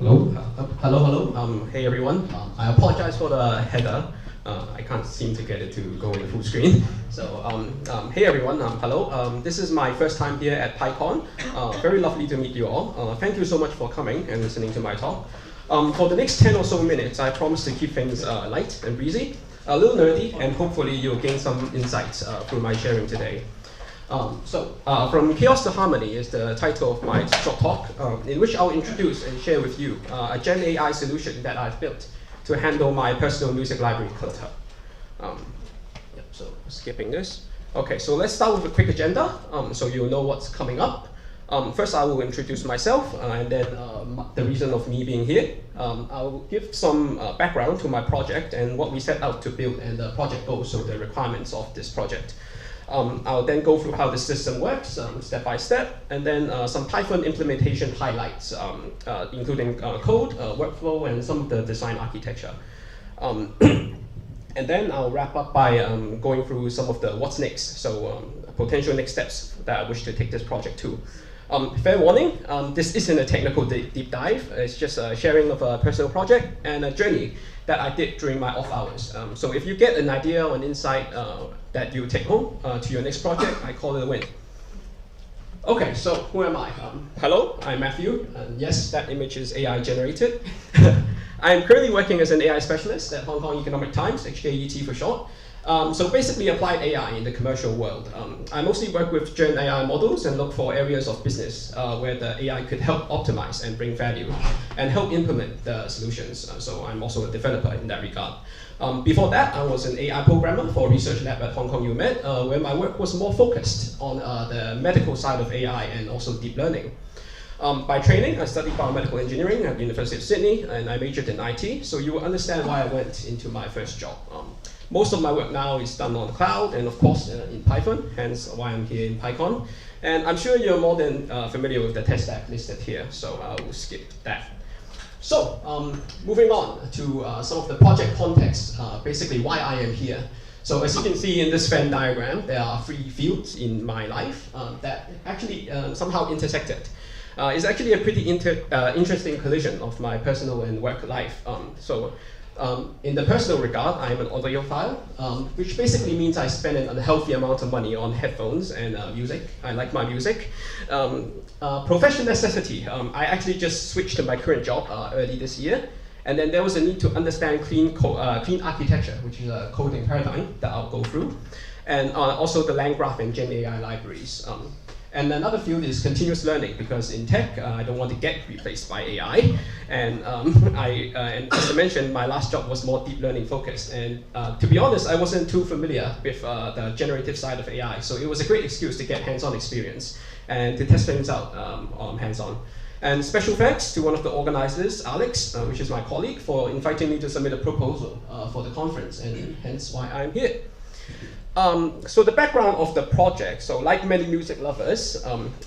Hello. Hey everyone. I apologize for the header. I can't seem to get it to go in the full screen. So, hey everyone. Hello. This is my first time here at PyCon. Very lovely to meet you all. Thank you so much for coming and listening to my talk. For the next 10 or so minutes, I promise to keep things light and breezy, a little nerdy, and hopefully you'll gain some insights through my sharing today. From Chaos to Harmony is the title of my short talk, in which I'll introduce and share with you a GenAI solution that I've built to handle my personal music library, Clutter. So skipping this. Okay, so let's start with a quick agenda, so you'll know what's coming up. First, I will introduce myself, and then the reason of me being here. I'll give some background to my project and what we set out to build and the project goals, so the requirements of this project. I'll then go through how the system works, step by step, and then some Python implementation highlights, including code, workflow, and some of the design architecture. And then I'll wrap up by going through some of the what's next, so potential next steps that I wish to take this project to. Fair warning, this isn't a technical deep dive. It's just a sharing of a personal project and a journey that I did during my off hours. So if you get an idea or an insight that you take home to your next project, I call it a win. Okay, so who am I? Hello, I'm Matthew. Yes, that image is AI generated. I'm currently working as an AI specialist at Hong Kong Economic Times, HKET for short. So basically applied AI in the commercial world. I mostly work with GenAI models and look for areas of business where the AI could help optimize and bring value and help implement the solutions. So I'm also a developer in that regard. Before that, I was an AI programmer for a research lab at Hong Kong UMed, where my work was more focused on the medical side of AI and also deep learning. By training, I studied biomedical engineering at the University of Sydney, and I majored in IT, so you will understand why I went into my first job. Most of my work now is done on the cloud and of course in Python, hence why I'm here in PyCon. And I'm sure you're more than familiar with the test stack listed here, so I will skip that. So, moving on to some of the project context, basically why I am here. So as you can see in this Venn diagram, there are three fields in my life that actually somehow intersected. It's actually a pretty interesting collision of my personal and work life. In the personal regard, I'm an audiophile, which basically means I spend an unhealthy amount of money on headphones and music. I like my music. Professional necessity, I actually just switched to my current job early this year. And then there was a need to understand clean architecture, which is a coding paradigm that I'll go through. And also the LangGraph and GenAI libraries. And another field is continuous learning, because in tech, I don't want to get replaced by AI. And and as I mentioned, my last job was more deep learning focused. And to be honest, I wasn't too familiar with the generative side of AI. So it was a great excuse to get hands-on experience and to test things out hands-on. And special thanks to one of the organizers, Alex, which is my colleague, for inviting me to submit a proposal for the conference, and hence why I'm here. So the background of the project, so like many music lovers,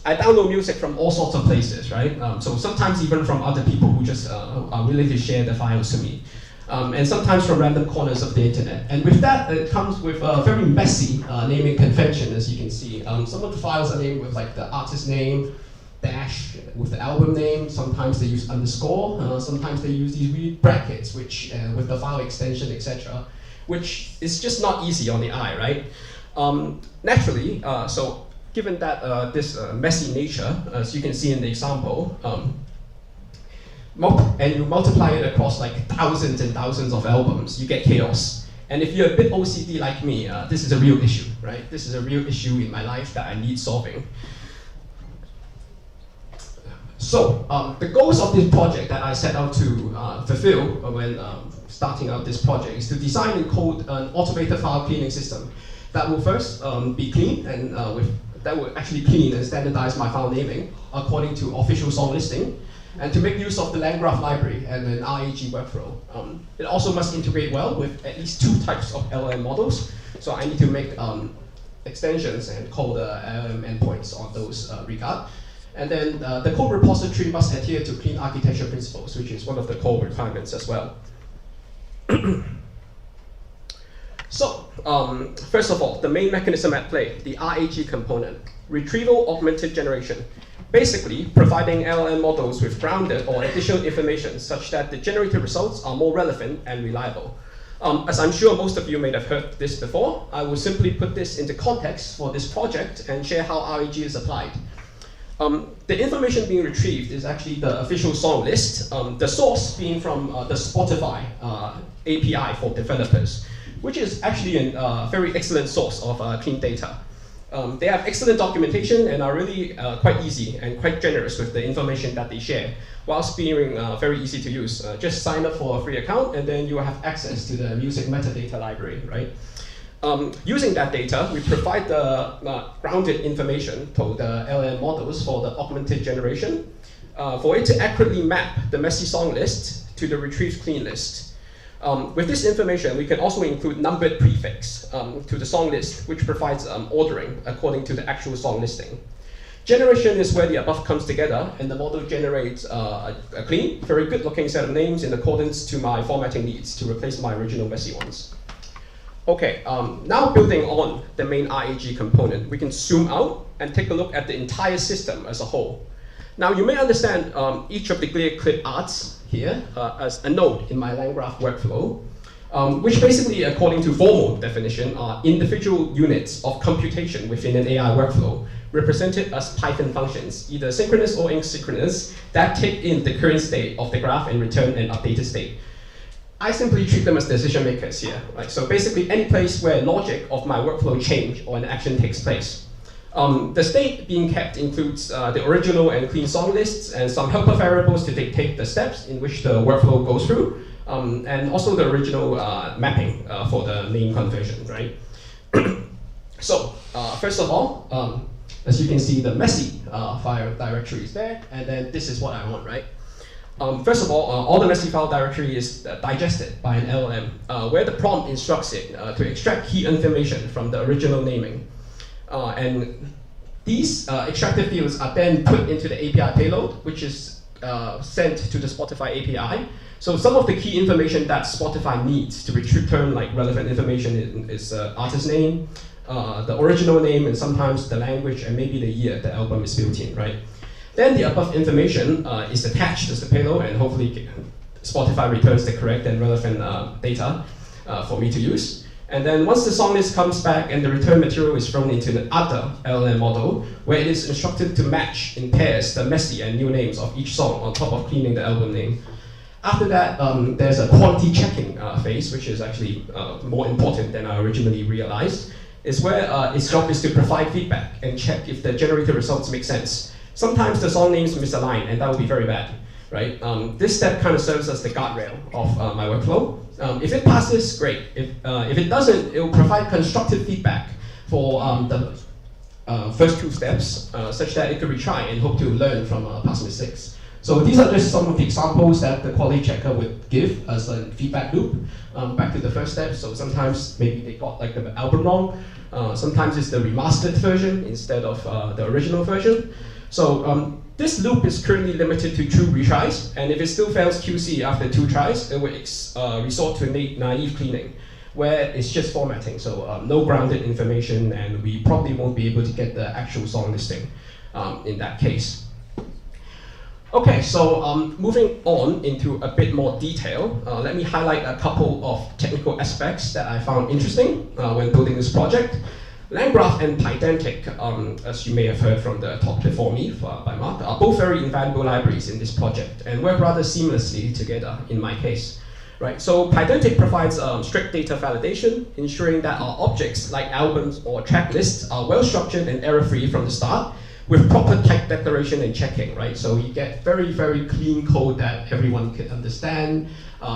I download music from all sorts of places, right? So sometimes even from other people who just are willing to share the files to me. And sometimes from random corners of the internet. And with that, it comes with a very messy naming convention, as you can see. Some of the files are named with like the artist name, dash with the album name. Sometimes they use underscore. Sometimes they use these weird brackets, which with the file extension, etc., which is just not easy on the eye, right? Naturally, so given that this messy nature, as you can see in the example, and you multiply it across like thousands and thousands of albums, you get chaos. And if you're a bit OCD like me, this is a real issue, right? This is a real issue in my life that I need solving. So the goals of this project that I set out to fulfill when starting out this project is to design and code an automated file cleaning system that will first be clean and that will actually clean and standardize my file naming according to official song listing, and to make use of the LangGraph library and an RAG workflow. It also must integrate well with at least 2 types of LLM models. So I need to make extensions and call the LLM endpoints on those regard. And then the code repository must adhere to clean architecture principles, which is one of the core requirements as well. So, first of all, the main mechanism at play, the RAG component, Retrieval-Augmented Generation. basically providing LLM models with grounded or additional information such that the generated results are more relevant and reliable. As I'm sure most of you may have heard this before, I will simply put this into context for this project and share how RAG is applied. The information being retrieved is actually the official song list, the source being from the Spotify API for developers, which is actually a very excellent source of clean data. They have excellent documentation and are really quite easy and quite generous with the information that they share, whilst being very easy to use. Just sign up for a free account and then you will have access to the music metadata library, right? Using that data, we provide the grounded information to the LLM models for the augmented generation for it to accurately map the messy song list to the retrieved clean list. With this information, we can also include numbered prefix to the song list, which provides ordering according to the actual song listing. Generation is where the above comes together, and the model generates a clean, very good-looking set of names in accordance to my formatting needs to replace my original messy ones. Okay, now building on the main RAG component, we can zoom out and take a look at the entire system as a whole. Now, you may understand each of the clear clip arts here as a node in my LangGraph workflow, which basically, according to formal definition, are individual units of computation within an AI workflow, represented as Python functions, either synchronous or asynchronous, that take in the current state of the graph and return an updated state. I simply treat them as decision makers here. Right? So basically, any place where logic of my workflow change or an action takes place. The state being kept includes the original and clean song lists and some helper variables to dictate the steps in which the workflow goes through, and also the original mapping for the name conversion, right? So, first of all, as you can see, the messy file directory is there, and then this is what I want, right? First of all the messy file directory is digested by an LLM, where the prompt instructs it to extract key information from the original naming. And these extracted fields are then put into the API payload, which is sent to the Spotify API. So some of the key information that Spotify needs to return like relevant information is artist name, the original name, and sometimes the language, and maybe the year the album is built in, right? Then the above information is attached as the payload, and hopefully Spotify returns the correct and relevant data for me to use. And then once the song list comes back and the return material is thrown into another LLM model, where it is instructed to match in pairs the messy and new names of each song on top of cleaning the album name. After that, there's a quality checking phase, which is actually more important than I originally realized. Is where its job is to provide feedback and check if the generated results make sense. Sometimes the song names misalign, and that would be very bad, right? This step kind of serves as the guardrail of my workflow. If it passes, great. If it doesn't, it will provide constructive feedback for the first two steps, such that it could retry and hope to learn from past mistakes. So these are just some of the examples that the quality checker would give as a feedback loop back to the first step. So sometimes maybe they got like the album wrong. Sometimes it's the remastered version instead of the original version. So this loop is currently limited to 2 retries, and if it still fails QC after 2 tries, it will resort to naive cleaning, where it's just formatting, so no grounded information, and we probably won't be able to get the actual song listing in that case. Okay, so moving on into a bit more detail, let me highlight a couple of technical aspects that I found interesting when building this project. LangGraph and Pydantic, as you may have heard from the talk before me by Mark, are both very invaluable libraries in this project and work rather seamlessly together in my case. Right? So Pydantic provides strict data validation, ensuring that our objects like albums or track lists are well structured and error-free from the start, with proper type declaration and checking, right? So you get very, very clean code that everyone can understand.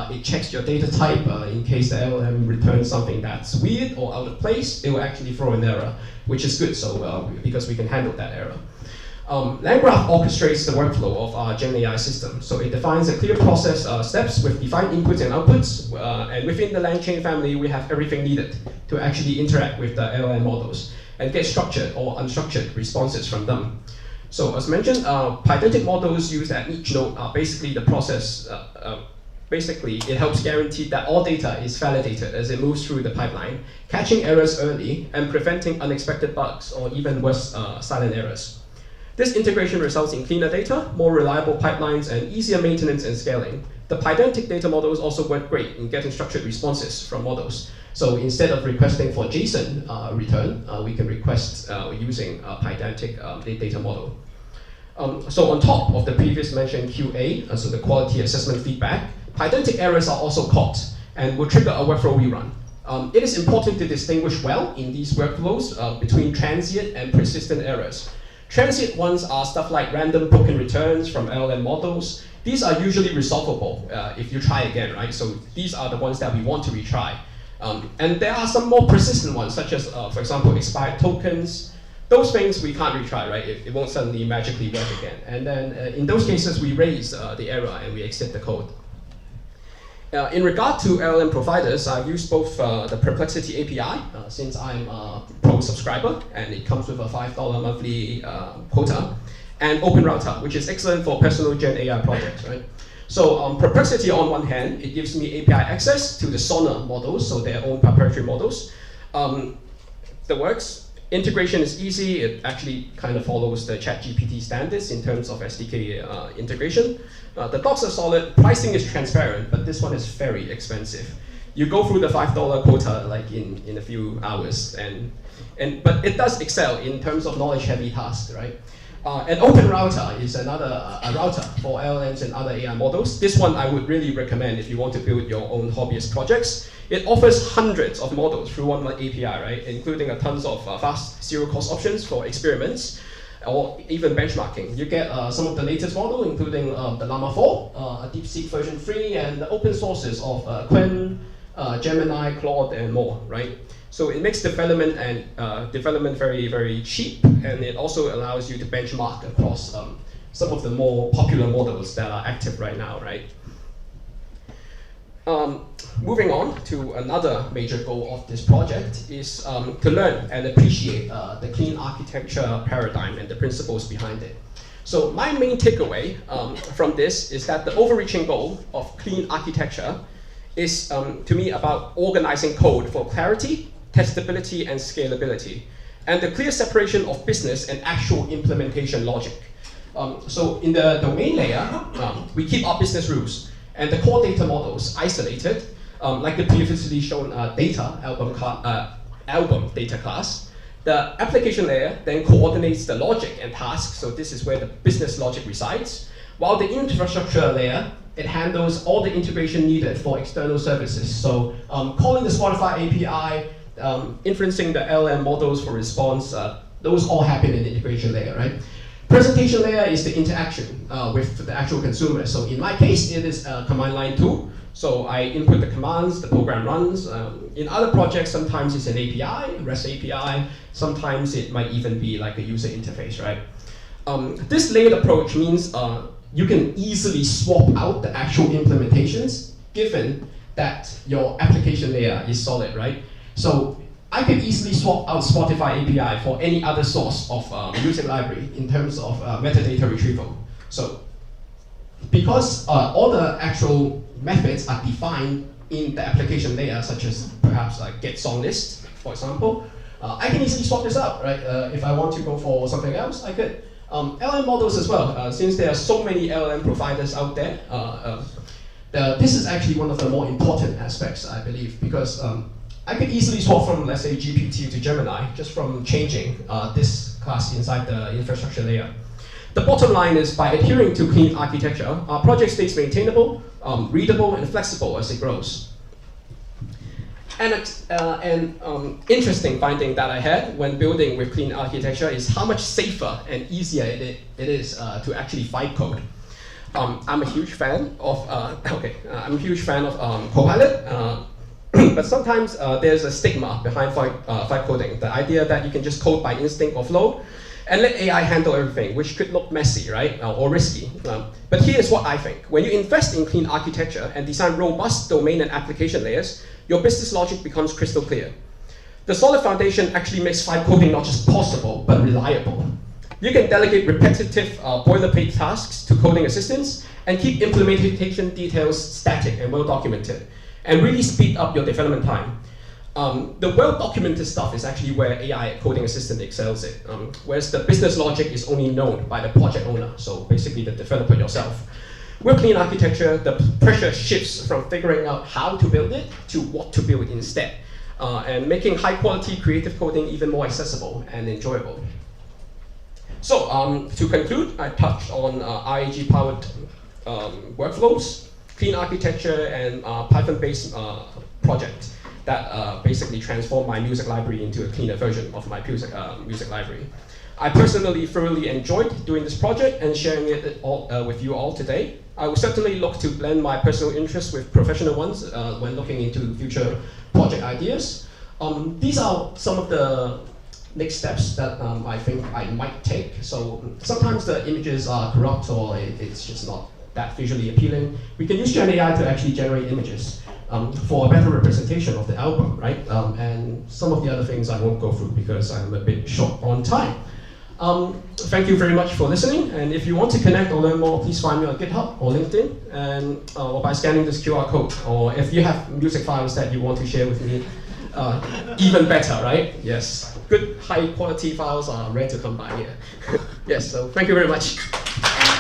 It checks your data type in case the LLM returns something that's weird or out of place. It will actually throw an error, which is good, so because we can handle that error. LangGraph orchestrates the workflow of our GenAI system. So it defines a clear process steps with defined inputs and outputs. And within the LangChain family, we have everything needed to actually interact with the LLM models and get structured or unstructured responses from them. So as mentioned, Pydantic models used at each node are basically the process. Basically, it helps guarantee that all data is validated as it moves through the pipeline, catching errors early and preventing unexpected bugs or even worse, silent errors. This integration results in cleaner data, more reliable pipelines, and easier maintenance and scaling. The Pydantic data models also work great in getting structured responses from models. So instead of requesting for JSON return, we can request using a Pydantic data model. So on top of the previous mentioned QA, so the quality assessment feedback, Pydantic errors are also caught and will trigger a workflow rerun. It is important to distinguish well in these workflows between transient and persistent errors. Transient ones are stuff like random token returns from LLM models. These are usually resolvable if you try again, right? So these are the ones that we want to retry. And there are some more persistent ones, such as, for example, expired tokens. Those things we can't retry, right? It won't suddenly magically work again. And then in those cases, we raise the error and we exit the code. In regard to LLM providers, I've used both the Perplexity API, since I'm a pro subscriber, and it comes with a $5 monthly quota, and OpenRouter, which is excellent for personal GenAI projects, right? So Perplexity, on one hand, it gives me API access to the Sonnet models, so their own proprietary models. That works. Integration is easy. It actually kind of follows the ChatGPT standards in terms of SDK integration. The docs are solid. Pricing is transparent, but this one is very expensive. You go through the $5 quota like in a few hours, but it does excel in terms of knowledge-heavy tasks, right? And OpenRouter is another a router for LLMs and other AI models. This one I would really recommend if you want to build your own hobbyist projects. It offers hundreds of models through one API, right? Including a tons of fast zero-cost options for experiments or even benchmarking. You get some of the latest model, including the Llama 4, a DeepSeek version 3, and the open sources of Yuen, Gemini, Claude, and more, right? So it makes development very, very cheap, and it also allows you to benchmark across some of the more popular models that are active right now, right? Moving on to another major goal of this project is to learn and appreciate the clean architecture paradigm and the principles behind it. So my main takeaway from this is that the overreaching goal of clean architecture is, to me, about organizing code for clarity, testability, and scalability, and the clear separation of business and actual implementation logic. So in the domain layer, we keep our business rules and the core data models isolated, like the previously shown album data class. The application layer then coordinates the logic and tasks, so this is where the business logic resides, while the infrastructure layer, it handles all the integration needed for external services. So calling the Spotify API, inferencing the LLM models for response, those all happen in the integration layer, right? Presentation layer is the interaction with the actual consumer. So in my case, it is a command line tool. So I input the commands, the program runs. In other projects, sometimes it's an API, REST API. Sometimes it might even be like a user interface, right? This layered approach means you can easily swap out the actual implementations, given that your application layer is solid, right? So I could easily swap out Spotify API for any other source of music library in terms of metadata retrieval. So because all the actual methods are defined in the application layer, such as perhaps get song list, for example, I can easily swap this out, right? If I want to go for something else, I could. LLM models as well, since there are so many LLM providers out there, this is actually one of the more important aspects, I believe, because I could easily swap from, let's say, GPT to Gemini, just from changing this class inside the infrastructure layer. The bottom line is, by adhering to clean architecture, our project stays maintainable, readable, and flexible as it grows. And interesting finding that I had when building with clean architecture is how much safer and easier it is to actually vibe code. I'm a huge fan of Copilot. But sometimes there's a stigma behind vibe coding, the idea that you can just code by instinct or flow and let AI handle everything, which could look messy, right, or risky. But here's what I think. When you invest in clean architecture and design robust domain and application layers, your business logic becomes crystal clear. The solid foundation actually makes vibe coding not just possible, but reliable. You can delegate repetitive boilerplate tasks to coding assistants and keep implementation details static and well documented, and really speed up your development time. The well-documented stuff is actually where AI coding assistant excels in, whereas the business logic is only known by the project owner, so basically the developer yourself. With clean architecture, the pressure shifts from figuring out how to build it to what to build instead, and making high-quality creative coding even more accessible and enjoyable. So, to conclude, I touched on IAG-powered workflows, clean architecture, and Python-based project that basically transformed my music library into a cleaner version of my music library. I personally thoroughly enjoyed doing this project and sharing it all, with you all today. I will certainly look to blend my personal interests with professional ones when looking into future project ideas. These are some of the next steps that I think I might take. So sometimes the images are corrupt or it's just not that visually appealing. We can use GenAI to actually generate images for a better representation of the album, right? And some of the other things I won't go through because I'm a bit short on time. Thank you very much for listening, and if you want to connect or learn more, please find me on GitHub or LinkedIn, and or by scanning this QR code, or if you have music files that you want to share with me, even better, right? Yes, good high quality files are rare to come by here. Yes, so thank you very much.